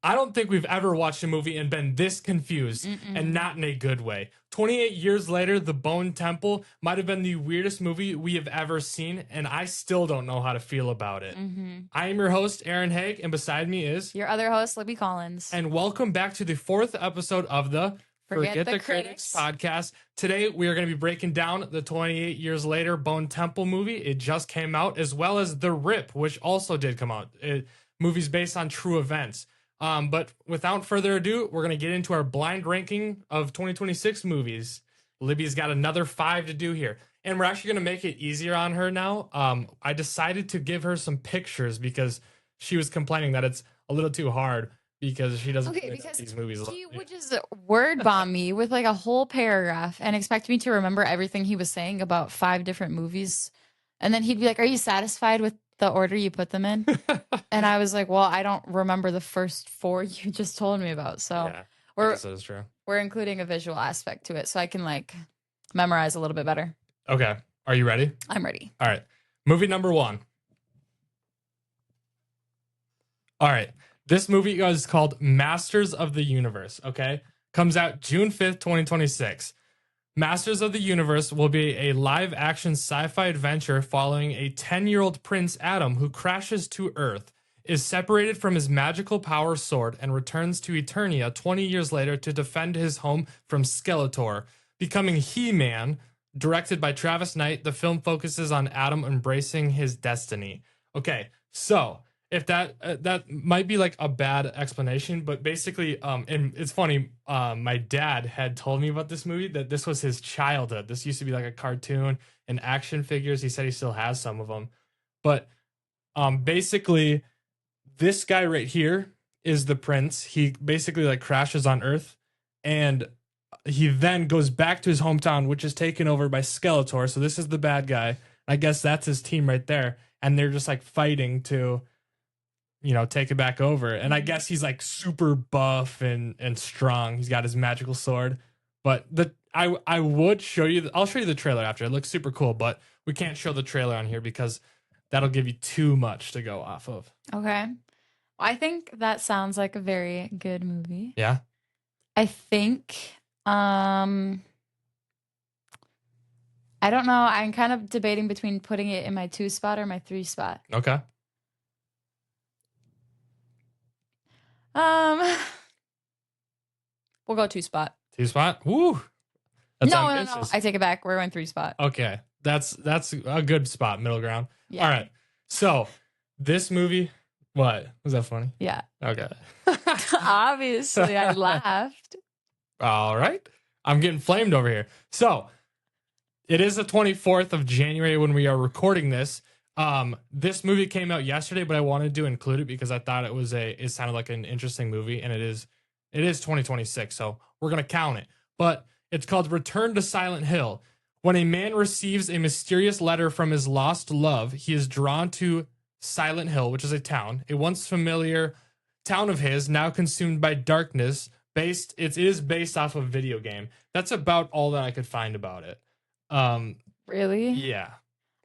I don't think we've ever watched a movie and been this confused, and Mm-mm. not in a good way. 28 years later, The Bone Temple might have been the weirdest movie we have ever seen, and I still don't know how to feel about it. Mm-hmm. I am your host, Aaron Haig, and beside me is, Your other host, Libby Collins. and welcome back to the fourth episode of the Forget Forget the the Critics critics. podcast. Today, we are going to be breaking down the 28 years later Bone Temple movie. It just came out, as well as The Rip, which also did come out. Movies based on true events. But without further ado, we're going to get into our blind ranking of 2026 movies. Libby's got another 5 to do here. And we're actually going to make it easier on her now. I decided to give her some pictures because she was complaining that it's a little too hard because she doesn't Okay, really know because these movies. he would just word bomb me with like a whole paragraph and expect me to remember everything he was saying about 5 different movies. And then he'd be like, "Are you satisfied with the order you put them in?" And I was like, "Well, I don't remember the first 4 you just told me about." So Yeah, I we're guess that is true. we're including a visual aspect to it so I can like memorize a little bit better. Okay, are you ready? I'm ready. All right. Movie number 1. All right. This movie is called Masters of the Universe, okay? Comes out June 5th, 2026. Masters of the Universe will be a live action sci fi adventure following a 10-year-old Prince Adam who crashes to Earth, is separated from his magical power sword, and returns to Eternia 20 years later to defend his home from Skeletor. Becoming He Man, directed by Travis Knight, the film focuses on Adam embracing his destiny. Okay, so if that might be like a bad explanation, but basically, and it's funny, my dad had told me about this movie, that this was his childhood. This used to be like a cartoon and action figures. He said he still has some of them, but basically, this guy right here is the prince. He basically like crashes on Earth, and he then goes back to his hometown, which is taken over by Skeletor. So this is the bad guy. I guess that's his team right there, and they're just like fighting to, take it back over. And I guess he's like super buff and strong. He's got his magical sword. But I would show you. I'll show you the trailer after. It looks super cool, but we can't show the trailer on here because that'll give you too much to go off of. Okay. I think that sounds like a very good movie. Yeah. I think I don't know. I'm kind of debating between putting it in my 2 spot or my 3 spot. Okay. We'll go 2 spot. 2 spot. Woo. That's No. ambitious. I take it back. We're going 3 spot. Okay. That's a good spot, middle ground. Yeah. All right. So this movie, what? Was that funny? Yeah. Okay. Obviously, I laughed. All right. I'm getting flamed over here. So it is the 24th of January when we are recording this. This movie came out yesterday, but I wanted to include it because I thought it sounded like an interesting movie, and it is 2026, so we're gonna count it. But it's called Return to Silent Hill. When a man receives a mysterious letter from his lost love, he is drawn to Silent Hill, which is a town, a once familiar town of his, now consumed by darkness. It is based off of a video game. That's about all that I could find about it. Really? Yeah.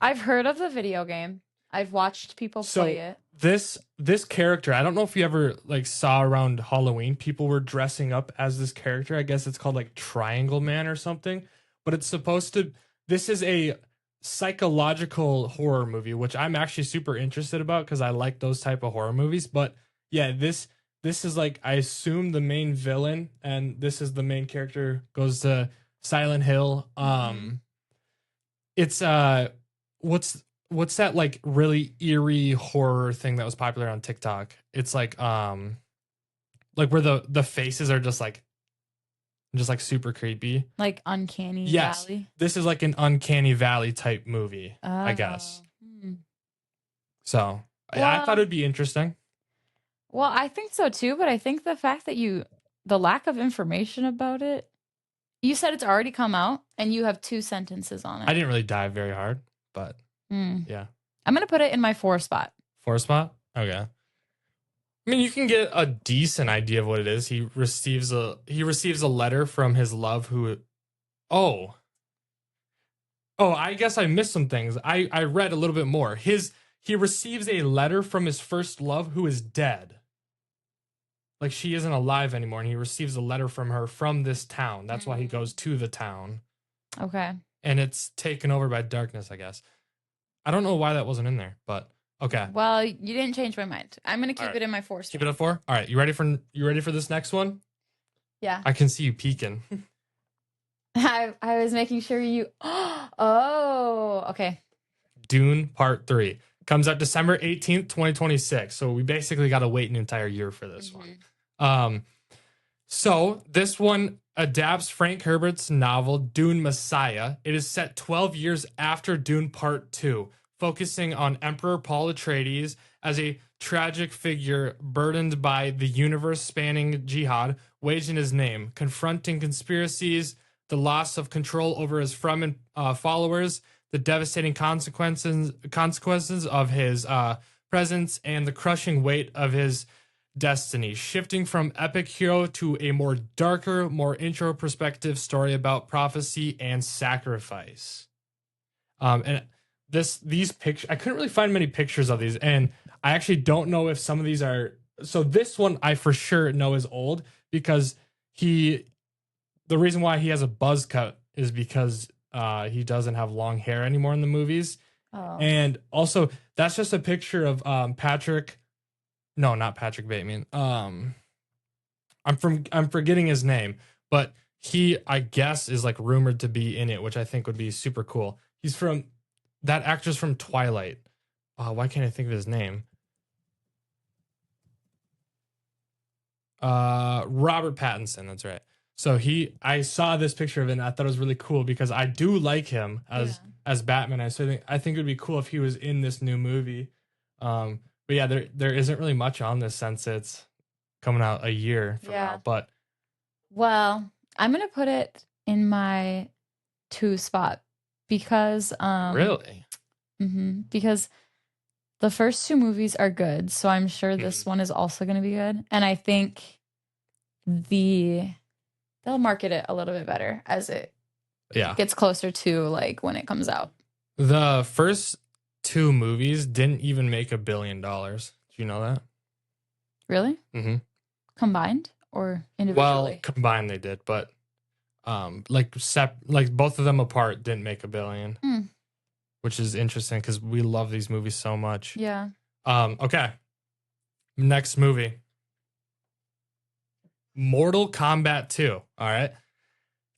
I've heard of the video game. I've watched people play it. This character, I don't know if you ever like saw around Halloween, people were dressing up as this character. I guess it's called like Triangle Man or something. But it's this is a psychological horror movie, which I'm actually super interested about because I like those type of horror movies. But yeah, this is like, I assume, the main villain, and this is the main character, goes to Silent Hill. It's what's that like really eerie horror thing that was popular on TikTok? It's like where the faces are just like super creepy. Like Uncanny Yes. Valley. This is like an Uncanny Valley type movie, I guess. So I thought it'd be interesting. Well, I think so too, but I think the fact that the lack of information about it, you said it's already come out and you have 2 sentences on it. I didn't really dive very hard, but yeah. I'm going to put it in my 4 spot. 4 spot? Okay. I mean, you can get a decent idea of what it is. He receives a letter from his love Oh, I guess I missed some things. I read a little bit more. He receives a letter from his first love who is dead. like she isn't alive anymore, and he receives a letter from her from this town. That's why he goes to the town, Okay. and it's taken over by darkness, I guess. I don't know why that wasn't in there, but okay. Well, you didn't change my mind. I'm gonna keep All right. it in my 4 Keep it at 4. All right, you ready for this next one? Yeah. I can see you peeking. I was making sure you. Oh, okay. Dune Part 3 comes out December 18th, 2026. So we basically got to wait an entire year for this one. So this one adapts Frank Herbert's novel Dune Messiah. It is set 12 years after Dune Part 2, focusing on Emperor Paul Atreides as a tragic figure burdened by the universe-spanning jihad waged in his name, confronting conspiracies, the loss of control over his Fremen followers, the devastating consequences of his presence, and the crushing weight of his destiny, shifting from epic hero to a more darker, more introspective story about prophecy and sacrifice. And these pictures, I couldn't really find many pictures of these, and I actually don't know if some of these are. So this one I for sure know is old because the reason why he has a buzz cut is because he doesn't have long hair anymore in the movies. Oh. And also, that's just a picture of Patrick. No, not Patrick Bateman. I'm forgetting his name, but he, I guess, is like rumored to be in it, which I think would be super cool. He's from that actor's from Twilight. Why can't I think of his name? Robert Pattinson. That's right. So I saw this picture of it, and I thought it was really cool because I do like him as Batman. I think it would be cool if he was in this new movie. But yeah, there isn't really much on this since it's coming out a year from now. But well, I'm gonna put it in my 2 spot because really, because the first 2 movies are good, so I'm sure this one is also gonna be good, and I think they'll market it a little bit better as it gets closer to like when it comes out. The first 2 movies didn't even make $1 billion. Do you know that? Really? Mm-hmm. Combined or individually? Well, combined they did, but like both of them apart didn't make $1 billion, which is interesting because we love these movies so much. Yeah. Okay. Next movie. Mortal Kombat 2. All right.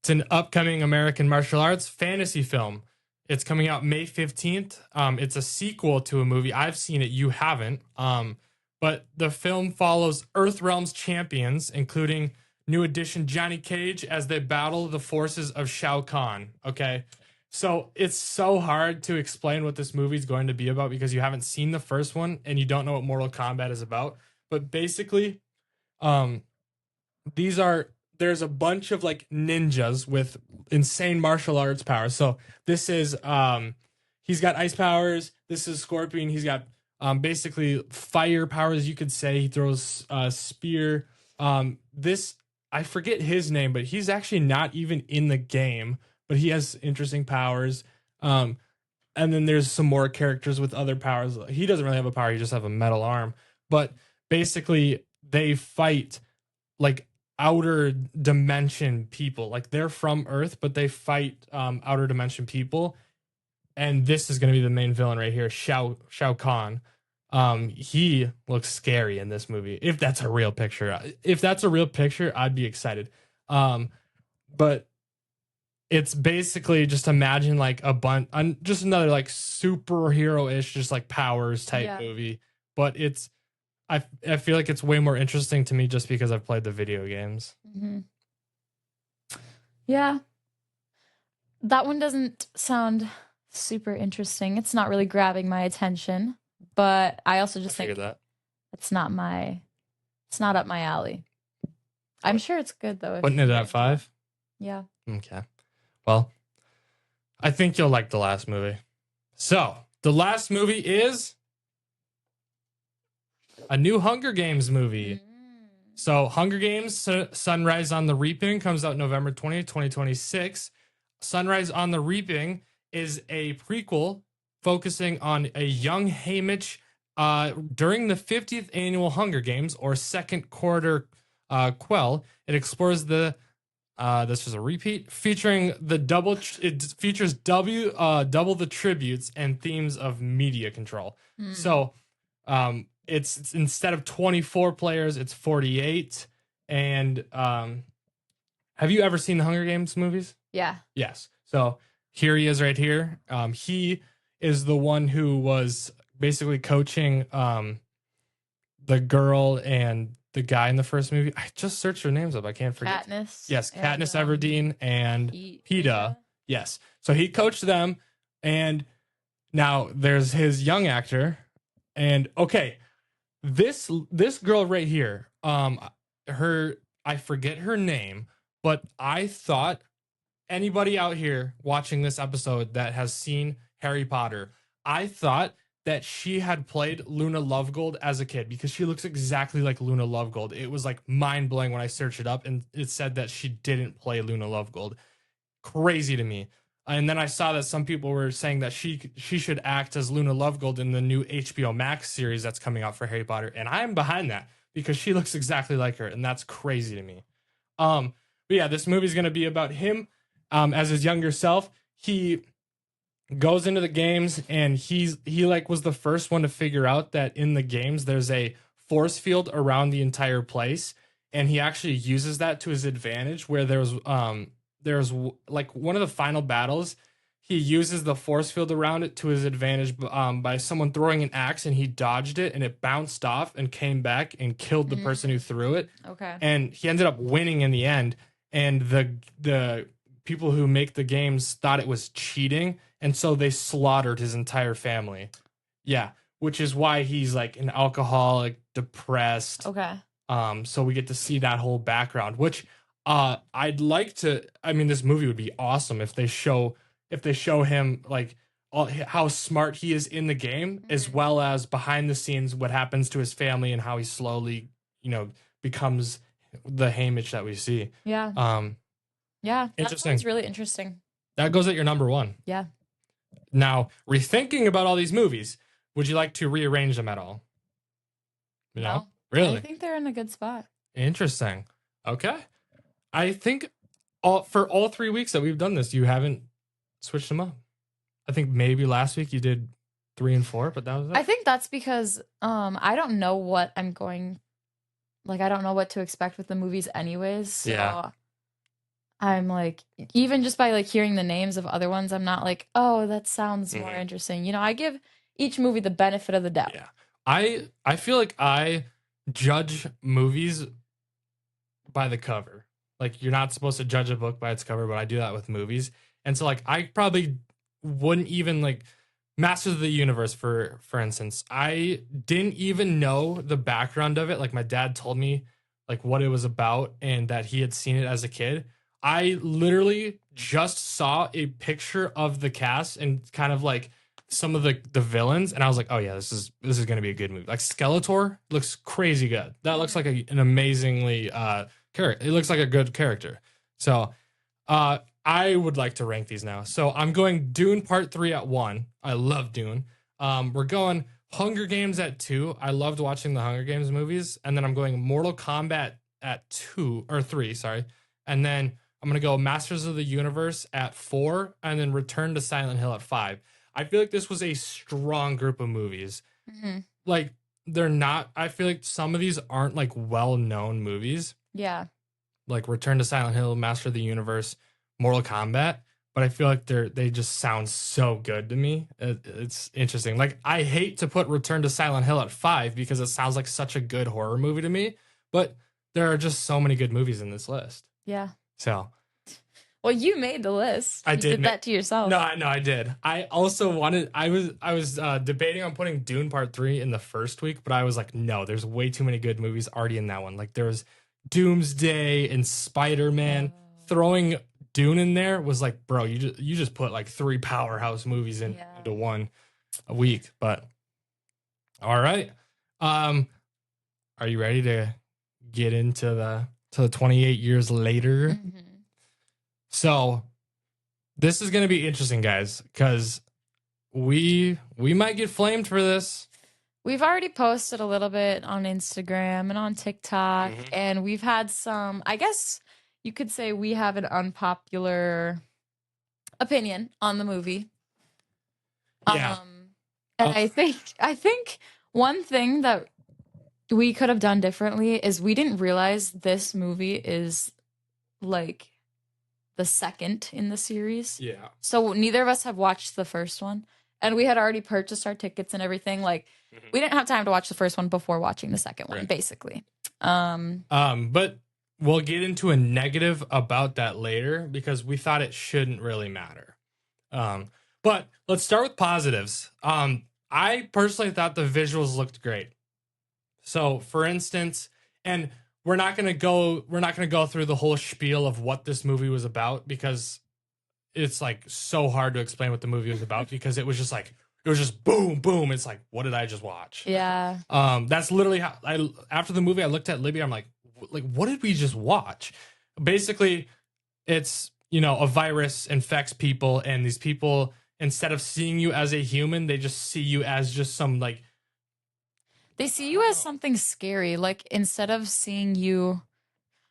It's an upcoming American martial arts fantasy film. It's coming out May 15th. It's a sequel to a movie. I've seen it. You haven't. But the film follows Earthrealm's champions, including new addition Johnny Cage, as they battle the forces of Shao Kahn. Okay. So it's so hard to explain what this movie is going to be about because you haven't seen the first one and you don't know what Mortal Kombat is about. But basically, there's a bunch of like ninjas with insane martial arts powers. So this is he's got ice powers. This is Scorpion. He's got basically fire powers, you could say. He throws a spear. This, I forget his name, but he's actually not even in the game, but he has interesting powers. And then there's some more characters with other powers. He doesn't really have a power. He just have a metal arm. But basically they fight like outer dimension people. Like they're from Earth, but they fight outer dimension people. And this is going to be the main villain right here, Shao Kahn. He looks scary in this movie. If that's a real picture, I'd be excited. But it's basically just imagine like just another like superhero-ish, just like powers type movie. But I feel like it's way more interesting to me just because I've played the video games. Mm-hmm. Yeah. That one doesn't sound super interesting. It's not really grabbing my attention, but I also just think that it's not up my alley. I'm sure it's good though. Putting it at 5? Yeah. Okay. Well, I think you'll like the last movie. So, the last movie is a new Hunger Games movie. So, Hunger Games Sunrise on the Reaping comes out November 20th, 2026. Sunrise on the Reaping is a prequel focusing on a young Haymitch during the 50th annual Hunger Games, or second quarter Quell. It explores this is a repeat featuring it features double the tributes and themes of media control. So it's instead of 24 players, it's 48. And have you ever seen the Hunger Games movies? Yeah. Yes. So here he is right here. He is the one who was basically coaching the girl and the guy in the first movie. I just searched their names up. I can't forget. Katniss. Yes, Katniss Everdeen and Peeta. Yes. So he coached them, and now there's his young actor. And okay, this girl right here, I forget her name, but I thought anybody out here watching this episode that has seen Harry Potter, I thought that she had played Luna Lovegold as a kid because she looks exactly like Luna Lovegold. It was like mind blowing when I searched it up and it said that she didn't play Luna Lovegold. Crazy to me. And then I saw that some people were saying that she should act as Luna Lovegold in the new HBO Max series that's coming out for Harry Potter. And I'm behind that because she looks exactly like her. And that's crazy to me. But yeah, this movie is going to be about him as his younger self. He goes into the games and he like was the first one to figure out that in the games there's a force field around the entire place, and he actually uses that to his advantage where there's like one of the final battles, he uses the force field around it to his advantage by someone throwing an axe, and he dodged it and it bounced off and came back and killed the person who threw it. Okay. And he ended up winning in the end, and the people who make the games thought it was cheating, and so they slaughtered his entire family. Yeah, which is why he's like an alcoholic, depressed. Okay. So we get to see that whole background, which I'd like to. I mean, this movie would be awesome if they show him like how smart he is in the game, as well as behind the scenes what happens to his family and how he slowly, becomes the Haymitch that we see. Yeah. Yeah. That Interesting. sounds really interesting. That goes at your number one. Yeah. Now, rethinking about all these movies, would you like to rearrange them at all? No? Really? I think they're in a good spot. Interesting. Okay. I think for all 3 weeks that we've done this, you haven't switched them up. I think maybe last week you did 3 and 4, but that was it. I think that's because I don't know what I'm going, like, I don't know what to expect with the movies anyways. So Yeah. I'm like, even just by like hearing the names of other ones, I'm not like, oh, that sounds more Mhm. interesting. I give each movie the benefit of the doubt. Yeah. I feel like I judge movies by the cover. Like, you're not supposed to judge a book by its cover, but I do that with movies. And so like I probably wouldn't even like Masters of the Universe for instance. I didn't even know the background of it. Like, my dad told me like what it was about and that he had seen it as a kid. I literally just saw a picture of the cast and kind of like some of the villains, and I was like, oh yeah, this is going to be a good movie. Like, Skeletor looks crazy good. That looks like an amazingly character. It looks like a good character. So I would like to rank these now. So I'm going Dune Part 3 at 1. I love Dune. We're going Hunger Games at 2. I loved watching the Hunger Games movies. And then I'm going Mortal Kombat at 3, sorry. And then I'm going to go Masters of the Universe at 4, and then Return to Silent Hill at 5. I feel like this was a strong group of movies. Mm-hmm. Like, they're not, I feel like some of these aren't like well-known movies. Yeah. Like Return to Silent Hill, Master of the Universe, Mortal Kombat. But I feel like they just sound so good to me. It's interesting. Like, I hate to put Return to Silent Hill at 5 because it sounds like such a good horror movie to me. But there are just so many good movies in this list. Yeah. So, well, you made the list. You did that to yourself. No, I did. I also wanted. I was debating on putting Dune Part 3 in the first week, but I was like, no, there's way too many good movies already in that one. Like, there's Doomsday and Spider-Man. Throwing Dune in there was like, bro, you just put like 3 powerhouse movies into one a week. But all right, are you ready to get into the 28 years later? Mm-hmm. So this is going to be interesting, guys, because we might get flamed for this. We've already posted a little bit on Instagram and on TikTok, Mhm. and we've had some, I guess you could say we have an unpopular opinion on the movie. Yeah. And Uh, I think one thing that we could have done differently is we didn't realize this movie is like the second in the series. yeah. So neither of us have watched the first one. And we had already purchased our tickets and everything. Like Mhm. we didn't have time to watch the first one before watching the second one, Right. basically. But we'll get into a negative about that later because we thought it shouldn't really matter. But let's start with positives. I personally thought the visuals looked great. So, for instance, and we're not gonna go through the whole spiel of what this movie was about because it's like so hard to explain what the movie was about because it was just boom boom. It's like, what did I just watch? Yeah. That's literally how after the movie I looked at Libby. I'm like, what did we just watch? Basically, it's a virus infects people, and these people, instead of seeing you as a human, they just see you as just some like They see you as something scary. Like instead of seeing you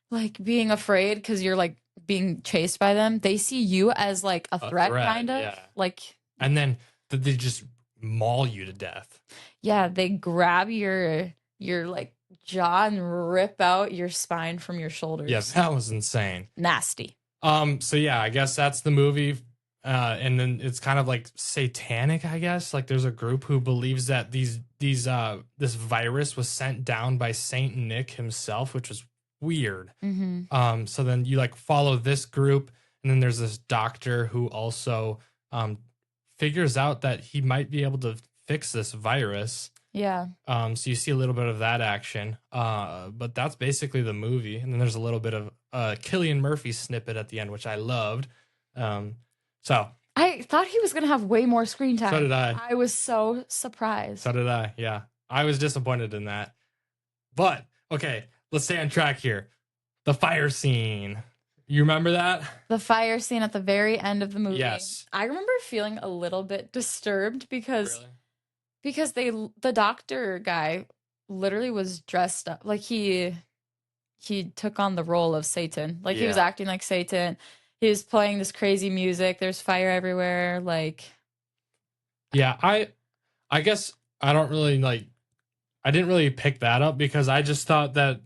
like being afraid because you're like being chased by them, they see you as like a threat, kind of. yeah. Like, And then they just maul you to death. yeah, they grab your like jaw and rip out your spine from your shoulders. Yes, that was insane. Nasty. So yeah, I guess that's the movie. And then it's kind of like satanic, I guess. Like there's a group who believes that this virus was sent down by Saint Nick himself, which was weird. Mm-hmm. So then you like follow this group, and then there's this doctor who also figures out that he might be able to fix this virus. Yeah. So you see a little bit of that action. But that's basically the movie. And then there's a little bit of Cillian Murphy snippet at the end, which I loved. So I thought he was going to have way more screen time. So did I. I was so surprised. So did I. Yeah. I was disappointed in that. But okay, let's stay on track here. The fire scene. You remember that? The fire scene at the very end of the movie. Yes. I remember feeling a little bit disturbed because Really? because the doctor guy literally was dressed up like he took on the role of Satan. Like he was Yeah. acting like Satan. He was playing this crazy music. There's fire everywhere. Like, Yeah, I guess I don't really like I didn't really pick that up because I just thought that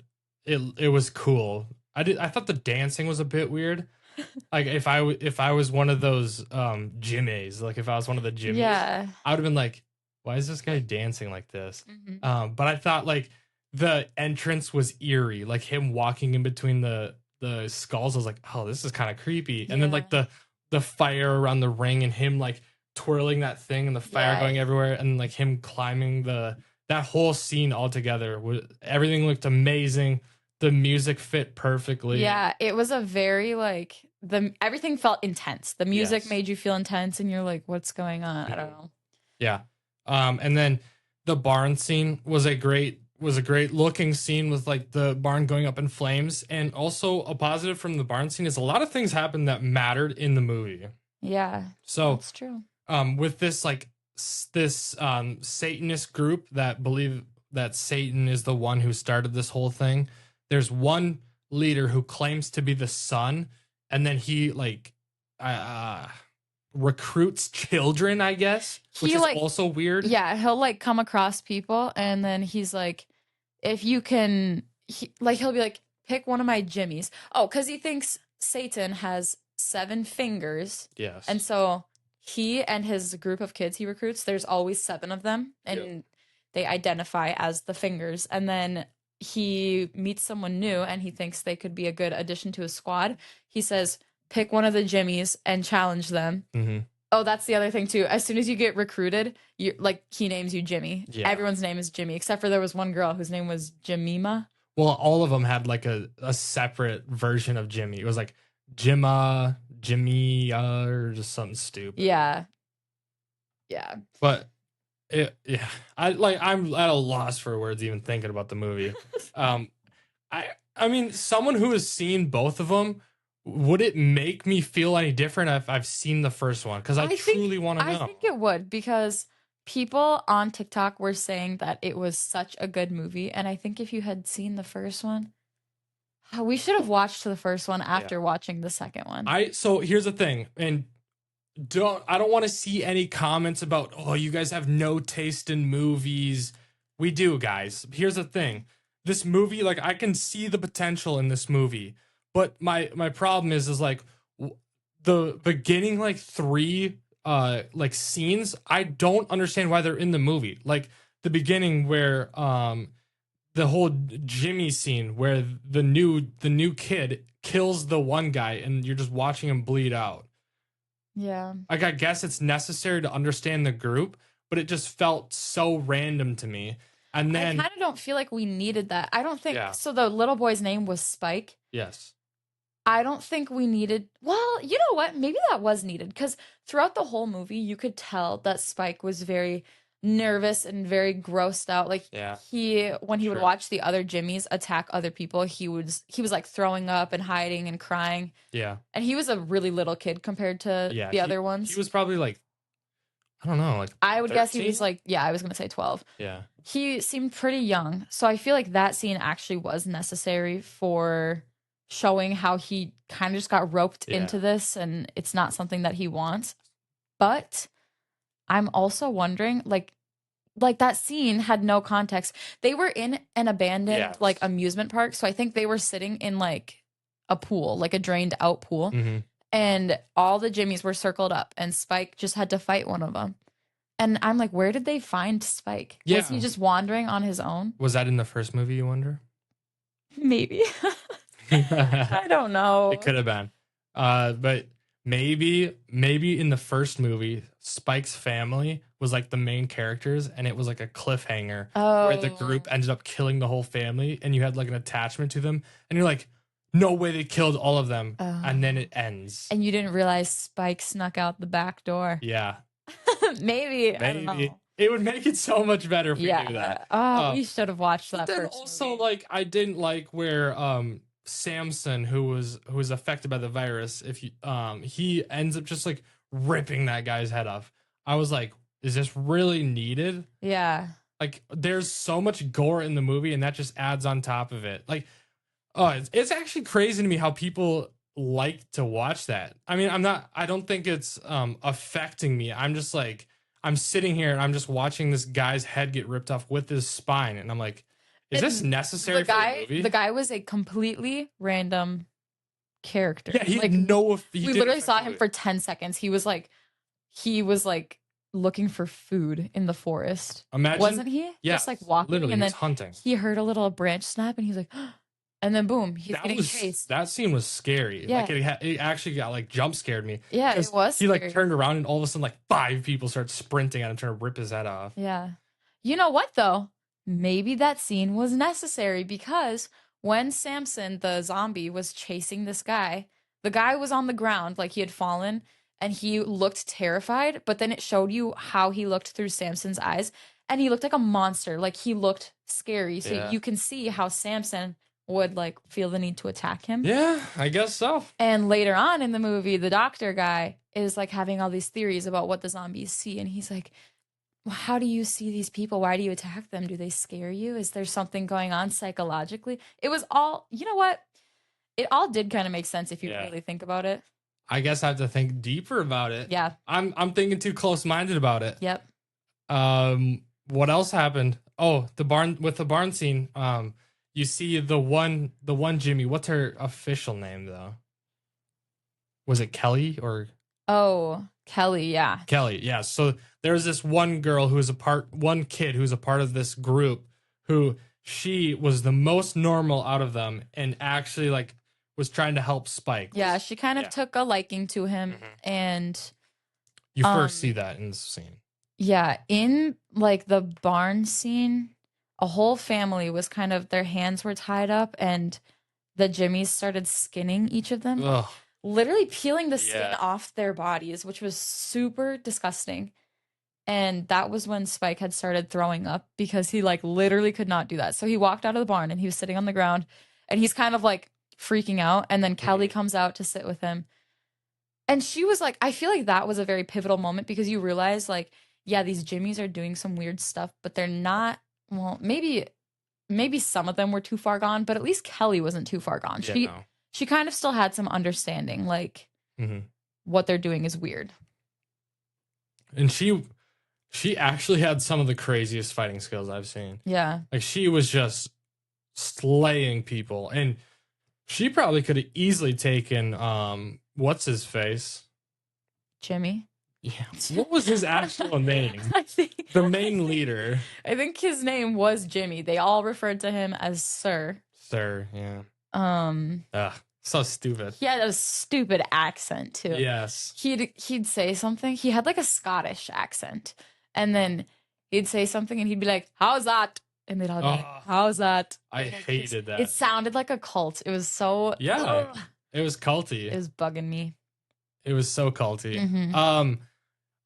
it was cool. I thought the dancing was a bit weird. Like if I was one of those Jimmies, like if I was one of the Jimmies, yeah. I would have been like, why is this guy dancing like this? Mhm. But I thought like the entrance was eerie, like him walking in between the skulls. I was like, oh, this is kind of creepy. And then Yeah. like the fire around the ring and him like twirling that thing and the fire Yeah. going everywhere and like him climbing that whole scene all together. Everything looked amazing. The music fit perfectly. Yeah, it was a very like everything felt intense. The music Yes. made you feel intense and you're like, what's going on? I don't know. Yeah. And then the barn scene was a great looking scene with like the barn going up in flames. And also a positive from the barn scene is a lot of things happened that mattered in the movie. Yeah. So That's true. with this like this Satanist group that believe that Satan is the one who started this whole thing, there's one leader who claims to be the son, and then he like recruits children, I guess, which He, is like- also weird. Yeah, he'll like come across people and then he's like, if you can, he'll be like, pick one of my jimmies. Oh, because he thinks Satan has 7 fingers. Yes. And so he and his group of kids he recruits, there's always 7 of them. And they identify as the fingers. And then he meets someone new and he thinks they could be a good addition to his squad. He says, pick one of the jimmies and challenge them. Mm-hmm. Oh, that's the other thing too. As soon as you get recruited, you like he names you Jimmy. Yeah. Everyone's name is Jimmy, except for there was one girl whose name was Jemima. Well, all of them had like a separate version of Jimmy. It was like Jimma, Jimmy, or just something stupid. Yeah. Yeah. But I'm at a loss for words even thinking about the movie. I mean, someone who has seen both of them, would it make me feel any different if I've seen the first one? Because I truly want to know. I think it would because People on TikTok were saying that it was such a good movie, and I think if you had seen the first one, we should have watched the first one after watching the second one. So here's the thing, and I don't want to see any comments about, oh, you guys have no taste in movies. We do, guys. Here's the thing. This movie, like, I can see the potential in this movie, but my problem is like the beginning, like, 3 like scenes, I don't understand why they're in the movie. Like the beginning where the whole Jimmy scene where the new kid kills the one guy and you're just watching him bleed out. Yeah. Like, I guess it's necessary to understand the group, but it just felt so random to me. And then I kind of don't feel like we needed that. I don't think Yeah. so. The little boy's name was Spike. yes. I don't think we needed. Well, you know what? Maybe that was needed because throughout the whole movie, you could tell that Spike was very nervous and very grossed out. Like Yeah. when he would Sure. watch the other Jimmies attack other people, he was like throwing up and hiding and crying. Yeah. And he was a really little kid compared to Yeah. the other ones. He was probably like, I don't know, like I would guess he 13? was like, yeah, I was gonna say 12. Yeah. He seemed pretty young, so I feel like that scene actually was necessary for showing how he kind of just got roped Yeah. into this and it's not something that he wants. But I'm also wondering like that scene had no context. They were in an abandoned Yes. like amusement park, so I think they were sitting in like a pool, like a drained out pool, Mm-hmm. and all the Jimmies were circled up and Spike just had to fight one of them. And I'm like, where did they find Spike? Was he Yeah. just wandering on his own? Was that in the first movie, you wonder? Maybe. I don't know. It could have been. But maybe in the first movie, Spike's family was like the main characters and it was like a cliffhanger where the group ended up killing the whole family and you had like an attachment to them and you're like, no way they killed all of them. And then it ends. And you didn't realize Spike snuck out the back door. Yeah. Maybe. I don't Maybe. know. It would make it so much better if we knew that. Oh, we should have watched that But then first also, movie. like, I didn't like where Samson, who was affected by the virus, if you he ends up just like ripping that guy's head off. I was like, is this really needed? Yeah. Like, there's so much gore in the movie, and that just adds on top of it. Like, oh, it's actually crazy to me how people like to watch that. I mean, I don't think it's affecting me. I'm just like, I'm sitting here and I'm just watching this guy's head get ripped off with his spine, and I'm like, is this necessary for the movie? The guy was a completely random character. Yeah, he like had no. we literally saw him for 10 seconds. He was like looking for food in the forest. Imagine, Wasn't he? Yeah, Just like walking, literally, and he then was hunting. he heard a little branch snap, and he's like, and then boom, he's getting chased. That scene was scary. Yeah. Like it actually got like jump scared me. Yeah, it 'Cause was. He like scary. turned around and all of a sudden like 5 people start sprinting at him trying to rip his head off. Yeah. You know what though? Maybe that scene was necessary because when Samson, the zombie, was chasing this guy, the guy was on the ground like he had fallen and he looked terrified, but then it showed you how he looked through Samson's eyes and he looked like a monster, like he looked scary. So Yeah. you can see how Samson would like feel the need to attack him. Yeah, I guess so. And later on in the movie, the doctor guy is like having all these theories about what the zombies see. And he's like, well, how do you see these people? Why do you attack them? Do they scare you? Is there something going on psychologically? It was all, you know what? It all did kind of make sense if you Yeah. really think about it. I guess I have to think deeper about it. Yeah. I'm thinking too close-minded about it. Yep. What else happened? Oh, the barn scene. You see the one Jimmy. What's her official name though? Was it Kelly or Oh, Kelly. Yeah. Kelly? Yeah. So there's this one girl one kid who's a part of this group who she was the most normal out of them and actually like was trying to help Spike. Yeah. She kind of Yeah. took a liking to him. Mhm. And You first see that in this scene. yeah, in like the barn scene, a whole family was kind of, their hands were tied up and the Jimmies started skinning each of them, Ugh. literally peeling the skin Yeah. off their bodies, which was super disgusting. And that was when Spike had started throwing up because he like literally could not do that. So he walked out of the barn and he was sitting on the ground and he's kind of like freaking out. And then Kelly comes out to sit with him. And she was like, I feel like that was a very pivotal moment because you realize like, yeah, these Jimmies are doing some weird stuff, but they're not. Well, maybe some of them were too far gone, but at least Kelly wasn't too far gone. Yeah, She no. she kind of still had some understanding, like Hmm. what they're doing is weird. And she actually had some of the craziest fighting skills I've seen. Yeah. Like she was just slaying people, and she probably could have easily taken what's his face. Jimmy. Yeah, what was his actual name? I think The main leader, I think his name was Jimmy. They all referred to him as Sir. Sir. Yeah. Um, Ugh, so stupid. he had a stupid accent too. Yes. He'd say something. He had like a Scottish accent, and then he'd say something, and he'd be like, "How's that?" And they'd all be like, Oh. "How's that?" I Like, hated that. It sounded like a cult. It was so Yeah. ugh. It was culty. It was bugging me. It was so culty. Mhm.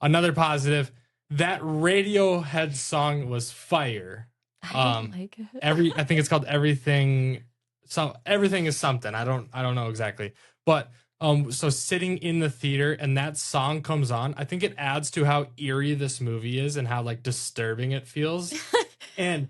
Another positive, that Radiohead song was fire. I didn't like it. I think it's called Everything. So everything is something. I don't know exactly. But so sitting in the theater and that song comes on, I think it adds to how eerie this movie is and how like disturbing it feels. and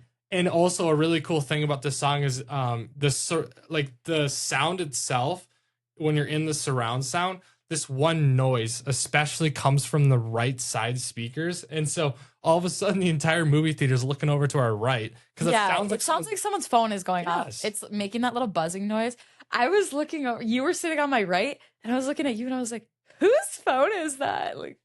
also a really cool thing about this song is the sound itself when you're in the surround sound, this one noise especially comes from the right side speakers, and so all of a sudden the entire movie theater is looking over to our right because Yeah, it sounds like someone's phone is going off. Yes. It's making that little buzzing noise. I was looking over, you were sitting on my right, and I was looking at you, and I was like, whose phone is that? Like,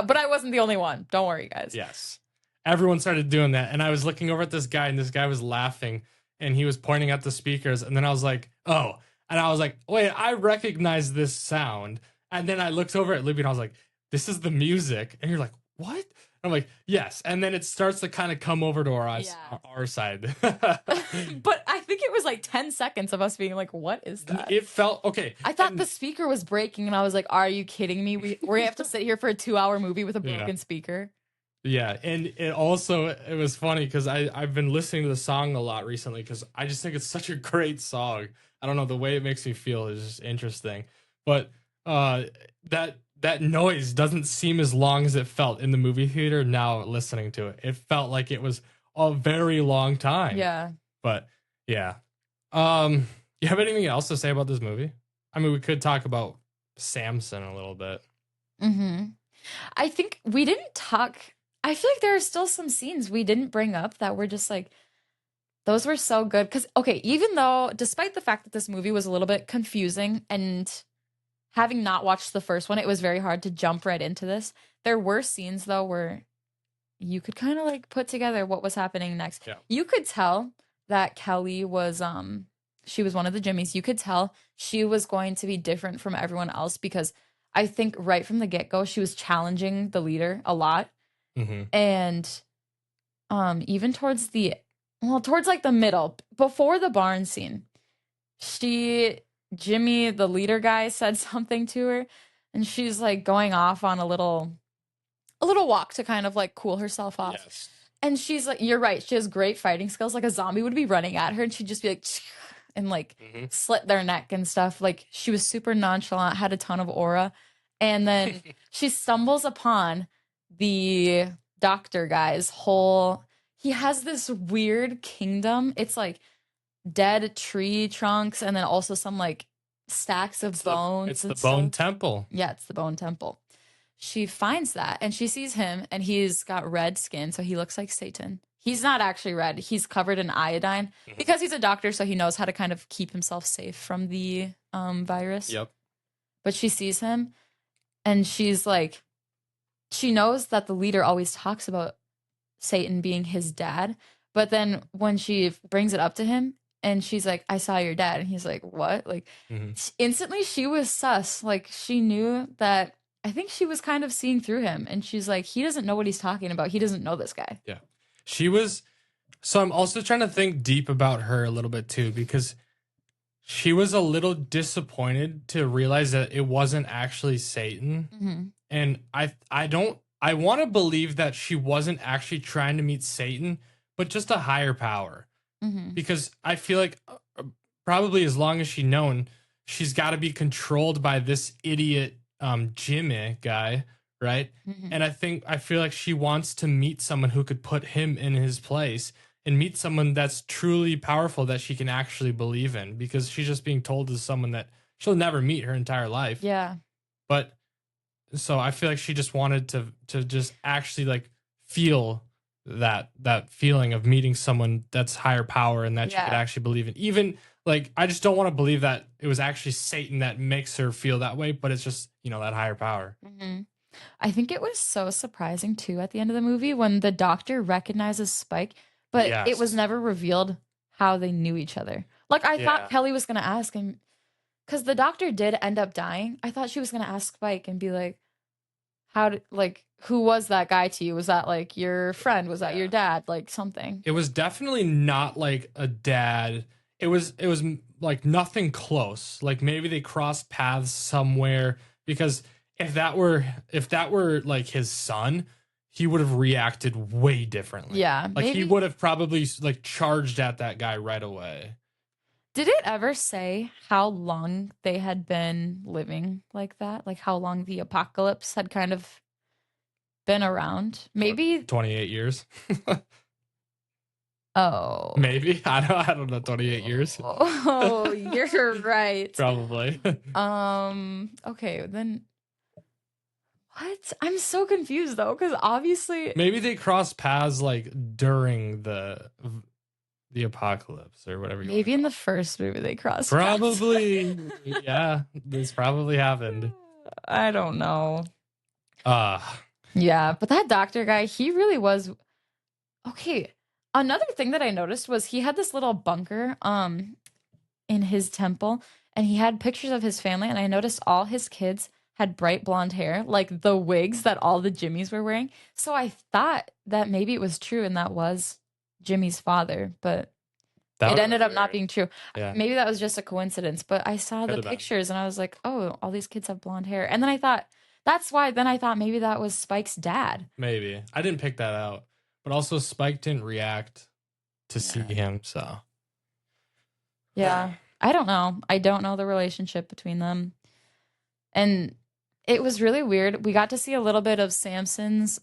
but I wasn't the only one. Don't worry, guys. Yes, everyone started doing that, and I was looking over at this guy, and this guy was laughing, and he was pointing at the speakers, and then I was like, oh, and I was like, wait, I recognize this sound. And then I looked over at Libby and I was like, this is the music. And you're like, what? I'm like, yes. And then it starts to kind of come over to our eyes, Yeah. our side. But I think it was like 10 seconds of us being like, what is that? It felt okay. I thought and- the speaker was breaking, and I was like, are you kidding me? We have to sit here for a 2-hour movie with a Yeah. broken speaker. Yeah, and it was funny because I've been listening to the song a lot recently because I just think it's such a great song. I don't know, the way it makes me feel is just interesting. But that noise doesn't seem as long as it felt in the movie theater now listening to it. It felt like it was a very long time. Yeah. But yeah. You have anything else to say about this movie? I mean, we could talk about Samson a little bit. Mm-hmm. I think we didn't talk. I feel like there are still some scenes we didn't bring up that were just like, those were so good. Because, okay, even though, despite the fact that this movie was a little bit confusing and having not watched the first one, it was very hard to jump right into this. There were scenes, though, where you could kind of like put together what was happening next. Yeah. You could tell that Kelly was, she was one of the Jimmies. You could tell she was going to be different from everyone else because I think right from the get-go, she was challenging the leader a lot. Mm-hmm. And even towards like the middle, before the barn scene, Jimmy, the leader guy, said something to her, and she's like going off on a little walk to kind of like cool herself off. Yes. And she's like, you're right, she has great fighting skills. Like a zombie would be running at her, and she'd just be like, and like slit their neck and stuff. Like she was super nonchalant, had a ton of aura. And then she stumbles upon the doctor guy's he has this weird kingdom. It's like dead tree trunks and then also some like stacks of bones. It's the and Bone stuff. Temple. Yeah, it's the Bone Temple. She finds that and she sees him and he's got red skin, so he looks like Satan. He's not actually red. He's covered in iodine because he's a doctor, so he knows how to kind of keep himself safe from the virus. Yep. But she sees him and she's like, she knows that the leader always talks about Satan being his dad. But then when she brings it up to him and she's like, I saw your dad. And he's like, what? Like instantly she was sus. Like she knew that, I think she was kind of seeing through him. And she's like, he doesn't know what he's talking about. He doesn't know this guy. Yeah. She was. So I'm also trying to think deep about her a little bit too, because she was a little disappointed to realize that it wasn't actually Satan. Mm-hmm. And I want to believe that she wasn't actually trying to meet Satan, but just a higher power. Mm-hmm. Because I feel like probably as long as she's known, she's got to be controlled by this idiot Jimmy guy, right? Mhm. And I feel like she wants to meet someone who could put him in his place and meet someone that's truly powerful that she can actually believe in, because she's just being told as someone that she'll never meet her entire life. Yeah. But so I feel like she just wanted to just actually like feel that feeling of meeting someone that's higher power and that she could Yeah. actually believe in. Even like I just don't want to believe that it was actually Satan that makes her feel that way, but it's just, that higher power. hmm I think it was so surprising too at the end of the movie when the doctor recognizes Spike, but it was Yes. never revealed how they knew each other. Like I Yeah. thought Kelly was gonna ask him because the doctor did end up dying. I thought she was gonna ask Spike and be like, "How did who was that guy to you? Was that like your friend? Was that your Yeah. dad? Like something?" It was definitely not like a dad. It was like nothing close. Like maybe they crossed paths somewhere, because if that were like his son, he would have reacted way differently. Yeah, Like he maybe. would have probably like charged at that guy right away. Did it ever say how long they had been living like that? Like how long the apocalypse had kind of been around? Maybe. 28 years. Oh. Maybe. I don't know, 28 years. Oh, you're right. Probably. Okay, then what? I'm so confused though, because obviously Maybe they crossed paths like during the apocalypse or whatever you maybe want in to the first movie they crossed call it. paths. Probably. Yeah, this probably happened. I don't know. Uh Yeah, but that doctor guy, he really was okay. Another thing that I noticed was he had this little bunker in his temple, and he had pictures of his family, and I noticed all his kids had bright blonde hair, like the wigs that all the Jimmys were wearing. So I thought that maybe it was true and that was Jimmy's father, but that it would've ended been up not weird. being true. Yeah. Maybe that was just a coincidence, but I saw the Could've been. pictures and I was like, "Oh, all these kids have blonde hair." And then I thought then I thought maybe that was Spike's dad. Maybe. I didn't pick that out. But also Spike didn't react to see Yeah. him, so Yeah. I don't know. I don't know the relationship between them. And it was really weird. We got to see a little bit of Samson's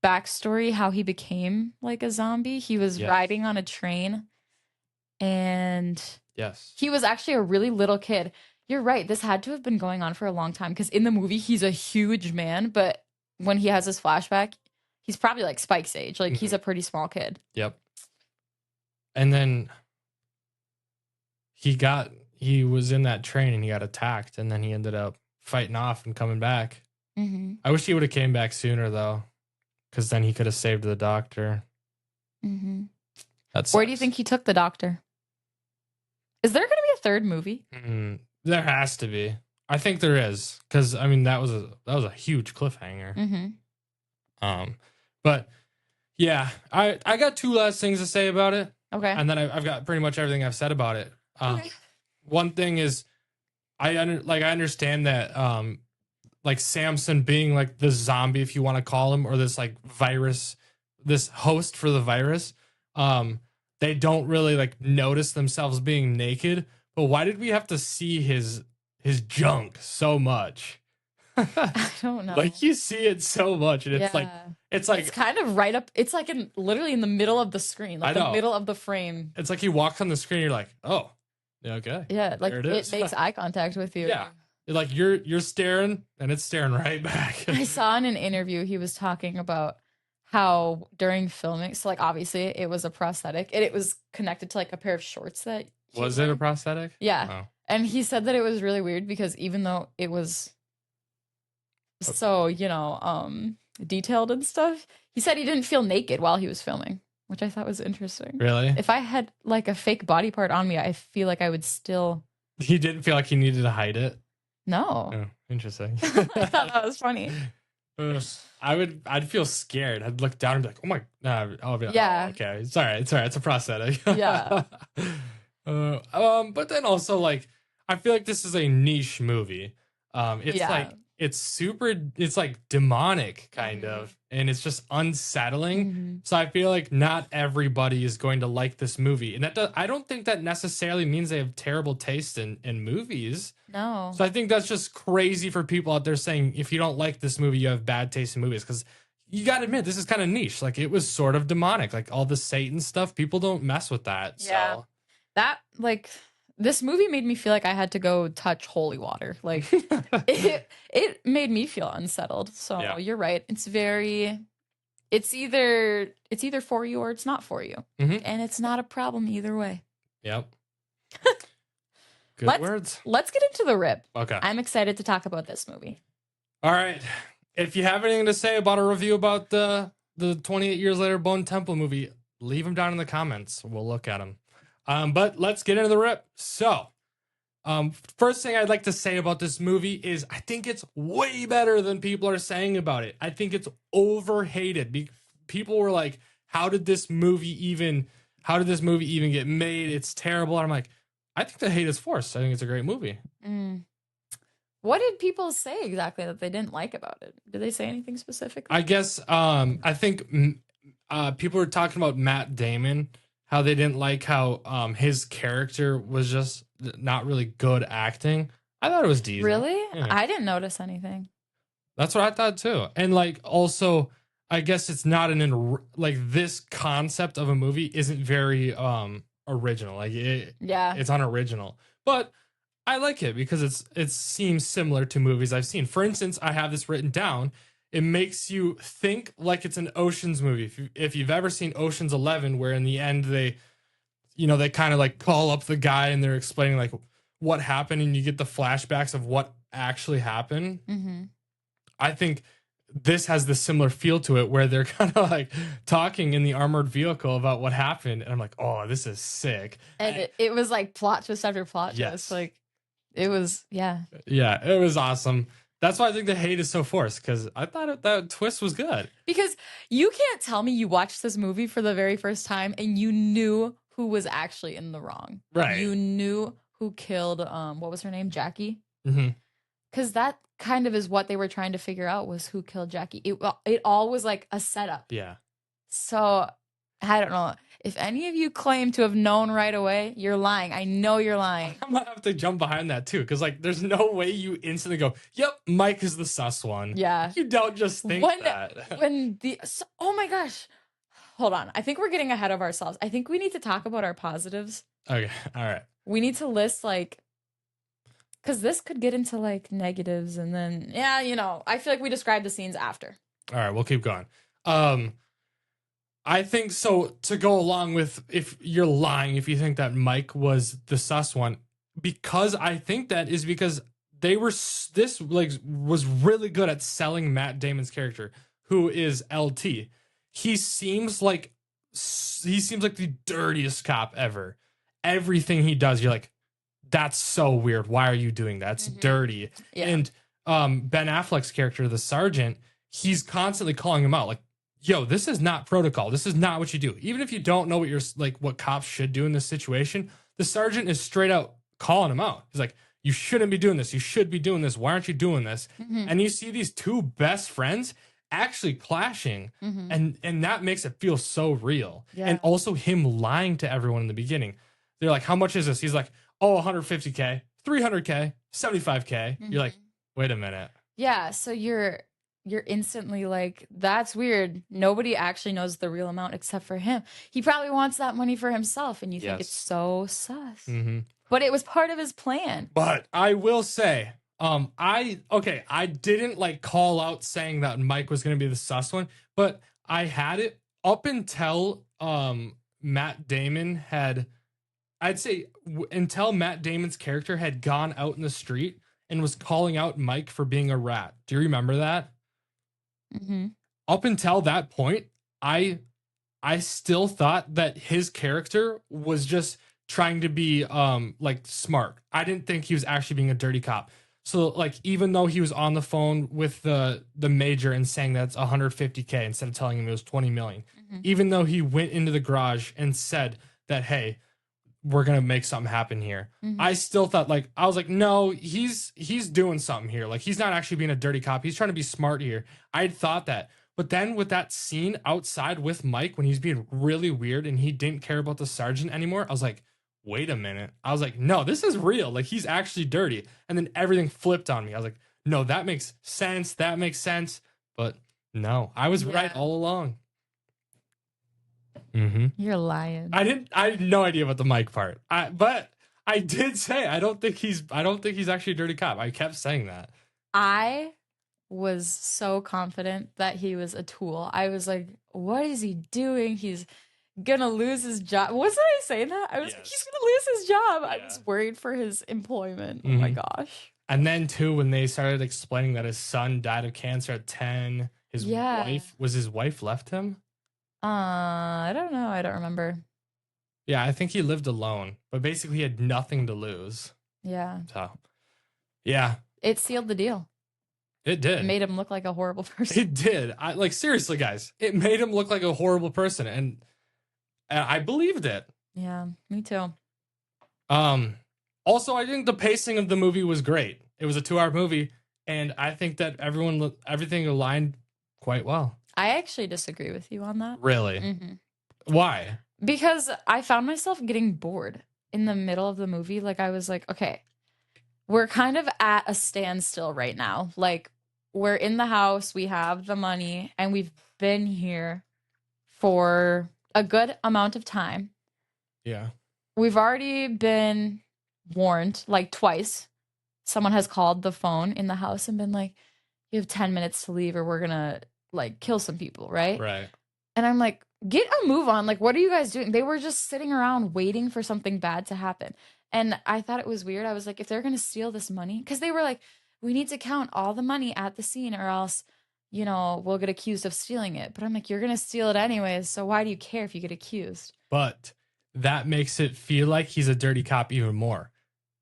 backstory, how he became like a zombie. He was Yes. riding on a train and yes. he was actually a really little kid. You're right. This had to have been going on for a long time because in the movie he's a huge man, but when he has his flashback, he's probably like Spike's age. Like he's a pretty small kid. Yep. And then he was in that train and he got attacked, and then he ended up fighting off and coming back. Mm-hmm. I wish he would have came back sooner though, because then he could have saved the doctor. Mm-hmm. That's Where do you think he took the doctor? Is there going to be a third movie? There has to be. I think there is, because I mean that was a huge cliffhanger. Mm-hmm. But yeah, I got two last things to say about it, Okay. and then I've got pretty much everything I've said about it. Okay. One thing is, I understand that like Samson being like the zombie, if you want to call him, or this like virus, this host for the virus, they don't really like notice themselves being naked. But why did we have to see his junk so much? I don't know. Like you see it so much, and it's like it's kind of right up. It's like literally in the middle of the screen, like I the know. middle of the frame. It's like he walks on the screen, you're like, oh, yeah, okay. Yeah, like There it it is. makes eye contact with you. Yeah. Like you're staring, and it's staring right back. I saw in an interview he was talking about how during filming, so like obviously it was a prosthetic, and it was connected to like a pair of shorts that he Was it a wore. prosthetic? Yeah. Oh. And he said that it was really weird because even though it was so, detailed and stuff, he said he didn't feel naked while he was filming, which I thought was interesting. Really? If I had like a fake body part on me, I feel like I would still He didn't feel like he needed to hide it. no. Oh, interesting. I thought that was funny. I'd feel scared. I'd look down and be like, oh my, nah, I'll be like, Yeah. oh, okay, it's all right. It's all right. It's a prosthetic. Yeah. But then also like, I feel like this is a niche movie. It's Yeah. like, it's like demonic kind of, and it's just unsettling. So I feel like not everybody is going to like this movie, and I don't think that necessarily means they have terrible taste in movies. No. So I think that's just crazy for people out there saying if you don't like this movie, you have bad taste in movies, because you got to admit this is kind of niche. Like, it was sort of demonic, like all the Satan stuff. People don't mess with that. Yeah. So That, like, this movie made me feel like I had to go touch holy water. Like, it made me feel unsettled. So Yeah. you're right. It's either for you or it's not for you. Mhm. And it's not a problem either way. Yep. Good words. Let's get into the rip. Okay. I'm excited to talk about this movie. All right. If you have anything to say about a review about the 28 Years Later Bone Temple movie, leave them down in the comments. We'll look at them. But let's get into the rip. So, first thing I'd like to say about this movie is I think it's way better than people are saying about it. I think it's overhated. People were like, how did this movie even get made? It's terrible. And I'm like, I think the hate is forced. I think it's a great movie. What did people say exactly that they didn't like about it? Did they say anything specifically? I guess I think people were talking about Matt Damon, how they didn't like how his character was just not really good acting. I thought it was decent. Really? Yeah. I didn't notice anything. That's what I thought too. And like, also, I guess it's not like, this concept of a movie isn't very original. Like, it's unoriginal. But I like it because it seems similar to movies I've seen. For instance, I have this written down. It makes you think like it's an Ocean's movie. If you've ever seen Ocean's 11, where in the end they kind of like call up the guy and they're explaining like what happened, and you get the flashbacks of what actually happened. I think this has the similar feel to it, where they're kind of like talking in the armored vehicle about what happened, and I'm like, oh, this is sick. And it was like plot twist after plot twist. Like, it was, yeah, it was awesome. That's why I think the hate is so forced, because I thought that twist was good. Because you can't tell me you watched this movie for the very first time and you knew who was actually in the wrong. Right. You knew who killed, what was her name? Jackie? Mm-hmm. Because that kind of is what they were trying to figure out, was who killed Jackie. It all was like a setup. Yeah. So, I don't know. If any of you claim to have known right away, you're lying. I know you're lying. I'm gonna have to jump behind that too, because like, there's no way you instantly go, "Yep, Mike is the sus one." Yeah, you don't just think that. Oh my gosh, hold on. I think we're getting ahead of ourselves. I think we need to talk about our positives. Okay, all right. We need to list like, because this could get into like negatives, and then I feel like we describe the scenes after. All right, we'll keep going. I think so, to go along with, if you're lying if you think that Mike was the sus one, because I think that is because this was really good at selling Matt Damon's character, who is LT. He seems like the dirtiest cop ever. Everything he does, you're like, that's so weird. Why are you doing that? It's dirty. Yeah. And Ben Affleck's character, the sergeant, he's constantly calling him out, like, yo, this is not protocol. This is not what you do. Even if you don't know what cops should do in this situation, the sergeant is straight out calling him out. He's like, you shouldn't be doing this. You should be doing this. Why aren't you doing this? And you see these two best friends actually clashing, and that makes it feel so real. Yeah. And also him lying to everyone in the beginning. They're like, how much is this? He's like, oh, 150K, 300K, 75K. You're like, wait a minute. Yeah, so you're instantly like, that's weird. Nobody actually knows the real amount except for him. He probably wants that money for himself, and you think it's so sus. But it was part of his plan. But I will say, I didn't like call out saying that Mike was going to be the sus one, but I had it up until Matt Damon had, I'd say until Matt Damon's character had gone out in the street and was calling out Mike for being a rat. Do you remember that? Up until that point, I still thought that his character was just trying to be like smart. I didn't think he was actually being a dirty cop. So like, even though he was on the phone with the major and saying that's 150K instead of telling him it was 20 million, even though he went into the garage and said that, hey, we're gonna make something happen here. Mhm. I still thought like I was like, no, he's doing something here. Like he's not actually being a dirty cop. He's trying to be smart here. I had thought that. But then with that scene outside with Mike when he's being really weird and he didn't care about the sergeant anymore, I was like, wait a minute. I was like, no, this is real. Like he's actually dirty. And then everything flipped on me. I was like, no, that makes sense. That makes sense. But no, I was right Yeah. all along. Mm-hmm. You're lying. I had no idea about the Mike part. But I did say I don't think he's actually a dirty cop. I kept saying that. I was so confident that he was a tool. I was like, what is he doing? He's gonna lose his job. Wasn't I saying that? I was like, Yes. he's gonna lose his job. I Yeah. was worried for his employment. Oh my Mhm. gosh. And then too, when they started explaining that his son died of cancer at 10, his wife left him. I don't know. I don't remember. Yeah, I think he lived alone, but basically he had nothing to lose. Yeah. So, yeah, It sealed the deal. it did. It made him look like a horrible person. It did. I like seriously, guys. It made him look like a horrible person, and I believed it. Yeah, me too. Also, I think the pacing of the movie was great. It was a 2-hour movie, and I think that everything aligned quite well. I actually disagree with you on that. Really? Mhm. Why? Because I found myself getting bored in the middle of the movie. Like, I was like, okay, we're kind of at a standstill right now. Like, we're in the house, we have the money, and we've been here for a good amount of time. Yeah. We've already been warned, like, twice. Someone has called the phone in the house and been like, you have 10 minutes to leave or we're gonna, like, kill some people, right? Right. And I'm like, get a move on. Like, what are you guys doing? They were just sitting around waiting for something bad to happen. And I thought it was weird. I was like, if they're going to steal this money, because they were like, we need to count all the money at the scene or else, you know, we'll get accused of stealing it. But I'm like, you're going to steal it anyways. So why do you care if you get accused? But that makes it feel like he's a dirty cop even more.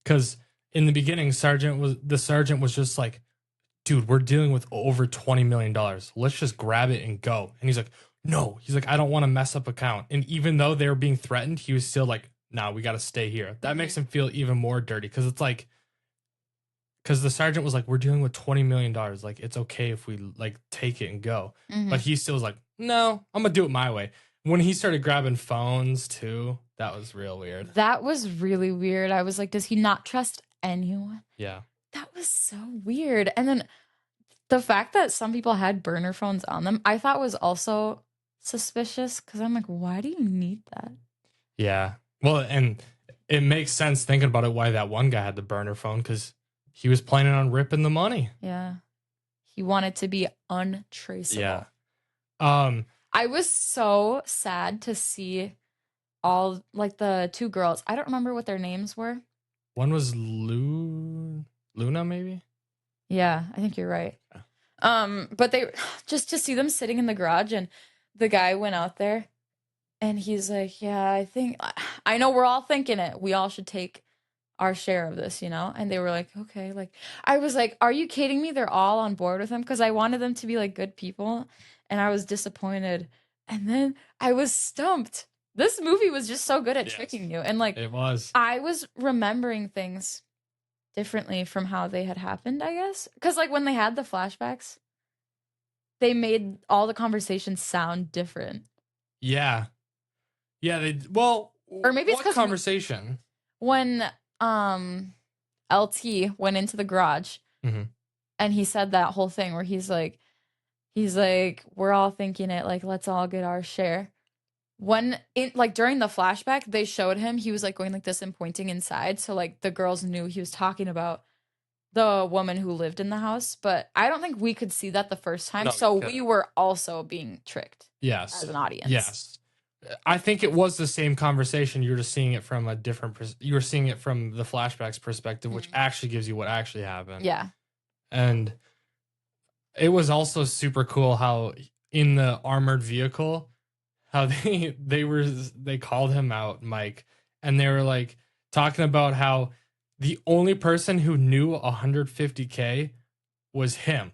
Because in the beginning, the sergeant was just like, dude, we're dealing with over $20 million. Let's just grab it and go. And he's like, no. He's like, I don't want to mess up account. And even though they were being threatened, he was still like, nah, we got to stay here. That makes him feel even more dirty because it's like, because the sergeant was like, we're dealing with $20 million. Like, it's okay if we like take it and go. Mhm. But he still was like, no, I'm going to do it my way. When he started grabbing phones too, that was real weird. That was really weird. I was like, does he not trust anyone? Yeah. That was so weird. And then the fact that some people had burner phones on them, I thought was also suspicious because I'm like, why do you need that? Yeah. Well, and it makes sense thinking about it why that one guy had the burner phone because he was planning on ripping the money. Yeah. He wanted to be untraceable. Yeah. I was so sad to see all like the two girls. I don't remember what their names were. One was Luna, maybe? Yeah, I think you're right. But they just to see them sitting in the garage and the guy went out there and he's like, yeah, I know we're all thinking it. We all should take our share of this, you know? And they were like, okay. Like, I was like, are you kidding me? They're all on board with him because I wanted them to be like good people and I was disappointed. And then I was stumped. This movie was just so good at tricking you. And like, it was. I was remembering things differently from how they had happened, I guess. Because like when they had the flashbacks, they made all the conversations sound different. Yeah. Yeah, Or maybe it's what 'cause conversation? When LT went into the garage Mhm. and he said that whole thing where he's like, we're all thinking it, like, let's all get our share. When like during the flashback, they showed him, he was like going like this and pointing inside. So like the girls knew he was talking about the woman who lived in the house, but I don't think we could see that the first time. No, So we we couldn't. were also being tricked Yes. as an audience. Yes. I think it was the same conversation. You're just seeing it from a different you were seeing it from the flashbacks perspective, which actually gives you what actually happened. Yeah. And it was also super cool how in the armored vehicle, how they called him out, Mike, and they were like talking about how the only person who knew 150K was him.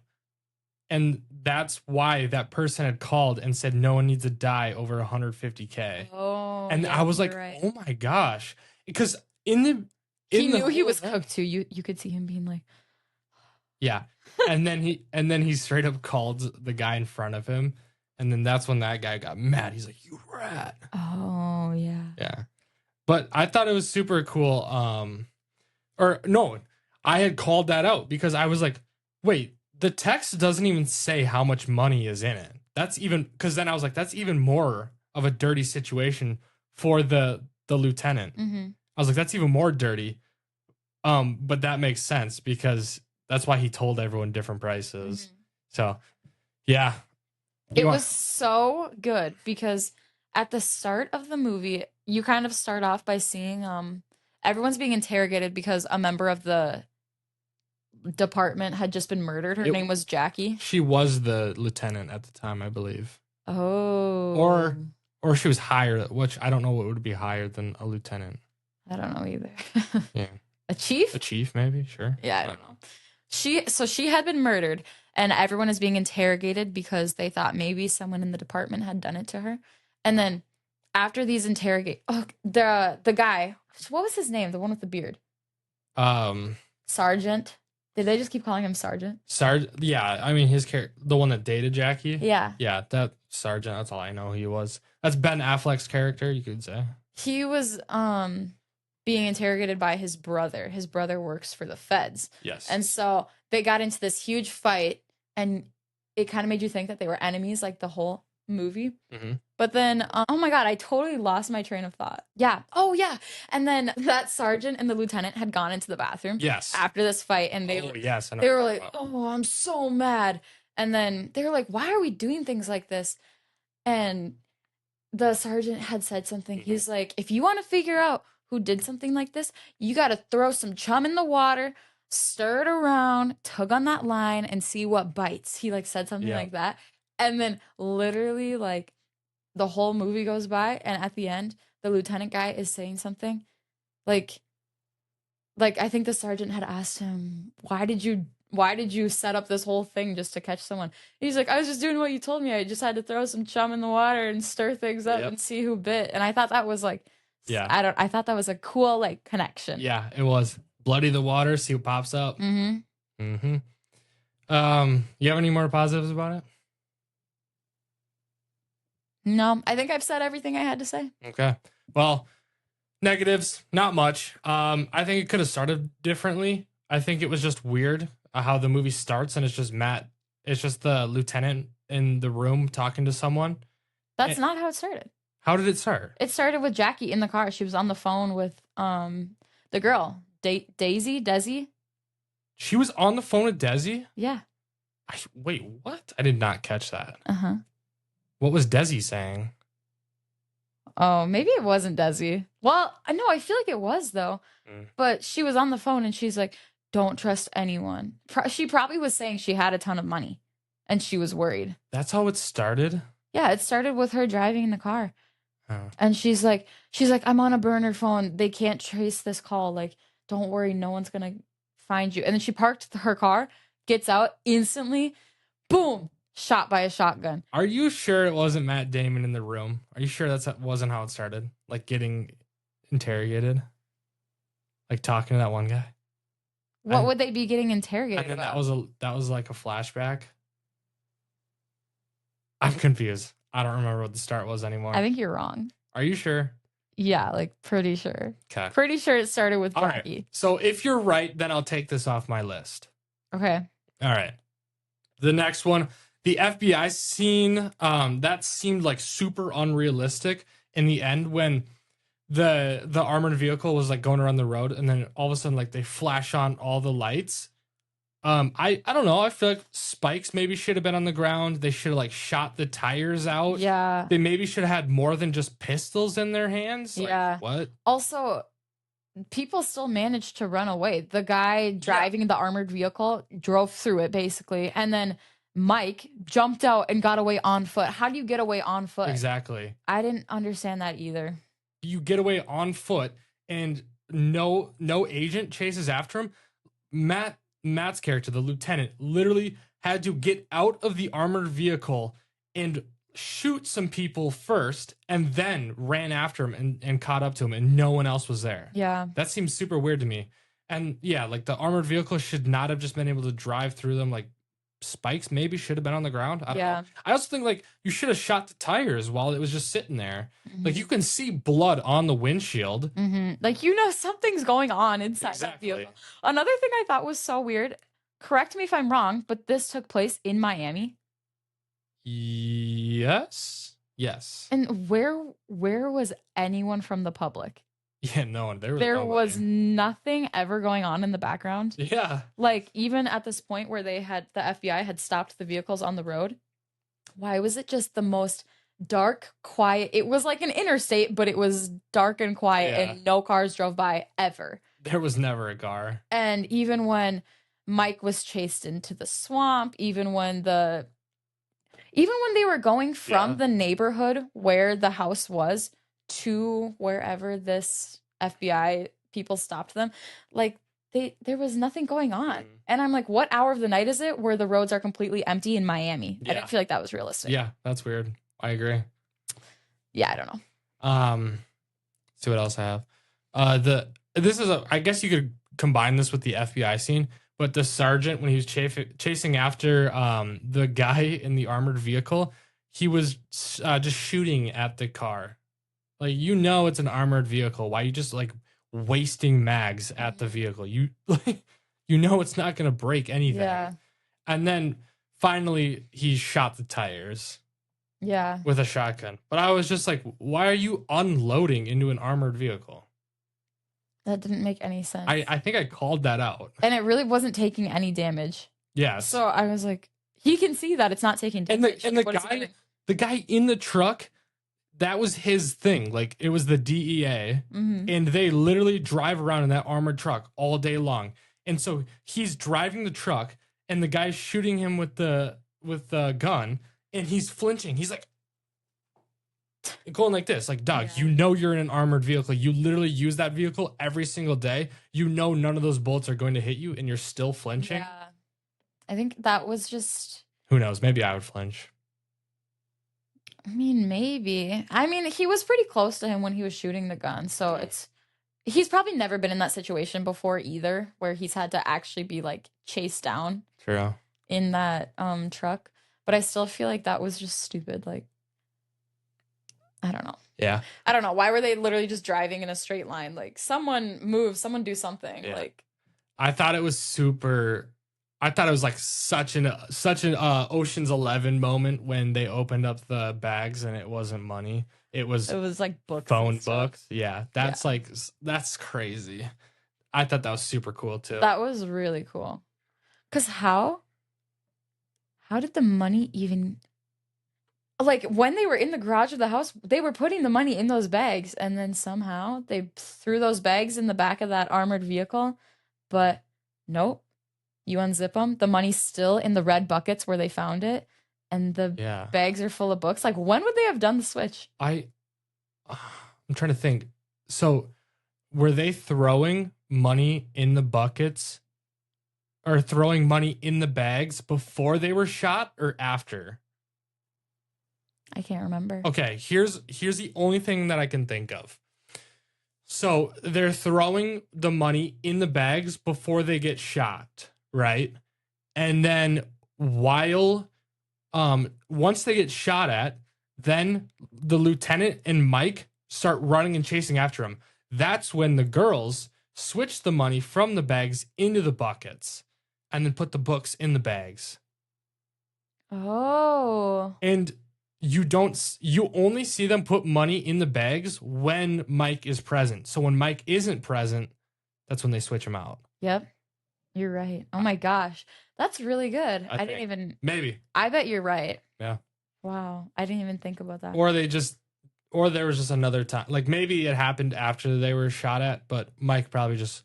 And that's why that person had called and said no one needs to die over 150K. Oh. And yeah, I was you're like, right. oh my gosh. because in the He the knew he whole was event- cooked too. You could see him being like, Yeah. And then he straight up called the guy in front of him. And then that's when that guy got mad. He's like, "You rat." oh yeah. Yeah. But I thought it was super cool. Or no, I had called that out because I was like, wait, the text doesn't even say how much money is in it. That's even because then I was like, that's even more of a dirty situation for the lieutenant. Mm-hmm. I was like, that's even more dirty. But that makes sense because that's why he told everyone different prices. So, yeah. It was so good because at the start of the movie, you kind of start off by seeing everyone's being interrogated because a member of the department had just been murdered. Her name was Jackie. She was the lieutenant at the time, I believe. Oh. Or she was higher, which I don't know what would be higher than a lieutenant. I don't know either. Yeah. A chief? A chief, maybe, sure. Yeah, I don't know. She had been murdered and everyone is being interrogated because they thought maybe someone in the department had done it to her. And then after these the guy, what was his name? The one with the beard. Sergeant. Did they just keep calling him Sergeant? Sergeant, yeah. I mean, his character, the one that dated Jackie. Yeah. Yeah, that Sergeant. That's all I know he was. That's Ben Affleck's character, you could say. He was being interrogated by his brother. His brother works for the feds. Yes. And so they got into this huge fight, and it kind of made you think that they were enemies, like the whole movie. Mm-hmm. But then, oh my God, I totally lost my train of thought. Yeah. Oh, yeah. And then that sergeant and the lieutenant had gone into the bathroom. Yes. After this fight, and they were like, "Oh, I'm so mad." And then they were like, "Why are we doing things like this?" And the sergeant had said something. He's like, "If you want to figure out who did something like this, you got to throw some chum in the water, stir it around, tug on that line, and see what bites." He like said something like that. And then literally like the whole movie goes by, and at the end, the lieutenant guy is saying something like I think the sergeant had asked him, why did you set up this whole thing just to catch someone? He's like, "I was just doing what you told me. I just had to throw some chum in the water and stir things up and see who bit." And I thought that was like, I thought that was a cool like connection. Yeah, it was. Bloody the water, see what pops up. Mm-hmm. Mm-hmm. You have any more positives about it? No, I think I've said everything I had to say. Okay. Well, negatives, not much. I think it could have started differently. I think it was just weird how the movie starts and it's just the lieutenant in the room talking to someone. That's not how it started. How did it start? It started with Jackie in the car. She was on the phone with the girl, Desi. She was on the phone with Desi? Yeah. Wait, what? I did not catch that. Uh-huh. What was Desi saying? Oh, maybe it wasn't Desi. Well, no, I feel like it was though. But she was on the phone and she's like, "Don't trust anyone." She probably was saying she had a ton of money and she was worried. That's how it started? Yeah, it started with her driving in the car. Oh. And she's like, "I'm on a burner phone. They can't trace this call. Like, don't worry, no one's gonna find you." And then she parked her car, gets out instantly, boom, shot by a shotgun. Are you sure it wasn't Matt Damon in the room? Are you sure that wasn't how it started? Like getting interrogated? Like talking to that one guy? What would they be getting interrogated and then about? that was like a flashback. I'm confused. I don't remember what the start was anymore. I think you're wrong. Are you sure? Yeah, like pretty sure. Okay. Pretty sure it started with Jackie. Right. So if you're right, then I'll take this off my list. Okay. All right. The next one, the FBI scene, that seemed like super unrealistic in the end when the armored vehicle was like going around the road and then all of a sudden like they flash on all the lights. I don't know. I feel like spikes maybe should have been on the ground. They should have like shot the tires out. Yeah. They maybe should have had more than just pistols in their hands. Like, yeah. what? Also, people still managed to run away. The guy driving the armored vehicle drove through it basically. And then Mike jumped out and got away on foot. How do you get away on foot? Exactly. I didn't understand that either. You get away on foot and no agent chases after him. Matt's character, the lieutenant, literally had to get out of the armored vehicle and shoot some people first and then ran after him and caught up to him, and no one else was there. Yeah. That seems super weird to me. And yeah, like the armored vehicle should not have just been able to drive through them. Like spikes maybe should have been on the ground. I don't know. I also think like you should have shot the tires while it was just sitting there. Like you can see blood on the windshield. Like, something's going on inside that vehicle. Another thing I thought was so weird, correct me if I'm wrong, but this took place in Miami. Yes. And where was anyone from the public? Yeah, no one. There was nothing ever going on in the background. Yeah. Like, even at this point where the FBI had stopped the vehicles on the road, why was it just the most dark, quiet? It was like an interstate, but it was dark and quiet, and no cars drove by ever. There was never a car. And even when Mike was chased into the swamp, even when they were going from the neighborhood where the house was to wherever this FBI people stopped them, like there was nothing going on. And I'm like, what hour of the night is it where the roads are completely empty in Miami? I didn't feel like that was realistic. Yeah, that's weird. I agree. Yeah, I don't know. See what else I have. I guess you could combine this with the FBI scene, but the sergeant, when he was chasing after the guy in the armored vehicle, he was just shooting at the car. Like, it's an armored vehicle. Why are you just like wasting mags at the vehicle? It's not going to break anything. Yeah. And then finally he shot the tires. Yeah. With a shotgun. But I was just like, why are you unloading into an armored vehicle? That didn't make any sense. I think I called that out. And it really wasn't taking any damage. Yes. So I was like, he can see that it's not taking damage. And the guy in the truck, that was his thing. Like, it was the DEA, and they literally drive around in that armored truck all day long. And so he's driving the truck, and the guy's shooting him with the gun, and he's flinching. He's like going like this, like, dog, you're in an armored vehicle. You literally use that vehicle every single day. None of those bullets are going to hit you, and you're still flinching. Yeah. I think that was just... Who knows? Maybe I would flinch. I mean, maybe. I mean, he was pretty close to him when he was shooting the gun. So he's probably never been in that situation before either, where he's had to actually be like chased down. True. In that truck. But I still feel like that was just stupid. Like, I don't know. Yeah. I don't know. Why were they literally just driving in a straight line? Like, someone move, someone do something. Yeah. Like, I thought it was like such an Ocean's 11 moment when they opened up the bags and it wasn't money. It was like books, phone books. Yeah, that's crazy. I thought that was super cool too. That was really cool. 'Cause how did the money even, like, when they were in the garage of the house, they were putting the money in those bags, and then somehow they threw those bags in the back of that armored vehicle. But nope. You unzip them, the money's still in the red buckets where they found it, and the bags are full of books. Like, when would they have done the switch? I'm trying to think. So, were they throwing money in the buckets or throwing money in the bags before they were shot or after? I can't remember. Okay, here's the only thing that I can think of. So, they're throwing the money in the bags before they get shot. Right. And then once they get shot at, then the lieutenant and Mike start running and chasing after him. That's when the girls switch the money from the bags into the buckets and then put the books in the bags. Oh. And you only see them put money in the bags when Mike is present. So when Mike isn't present, that's when they switch him out. Yep. You're right. Oh my gosh. That's really good. I didn't even... Maybe. I bet you're right. Yeah. Wow. I didn't even think about that. Or there was just another time. Like, maybe it happened after they were shot at, but Mike probably just...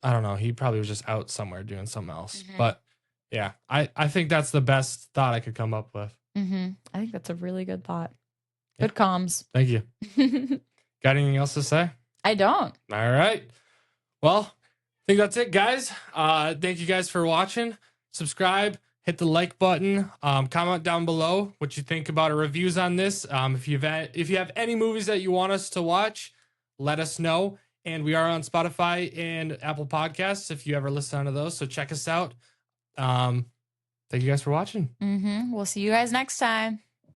I don't know. He probably was just out somewhere doing something else. But yeah, I think that's the best thought I could come up with. I think that's a really good thought. Good comms. Thank you. Got anything else to say? I don't. All right. Well... I think that's it, guys. Thank you guys for watching. Subscribe, hit the like button. Comment down below what you think about our reviews on this. If you have any movies that you want us to watch, let us know. And we are on Spotify and Apple Podcasts if you ever listen to those. So check us out. Thank you guys for watching. We'll see you guys next time.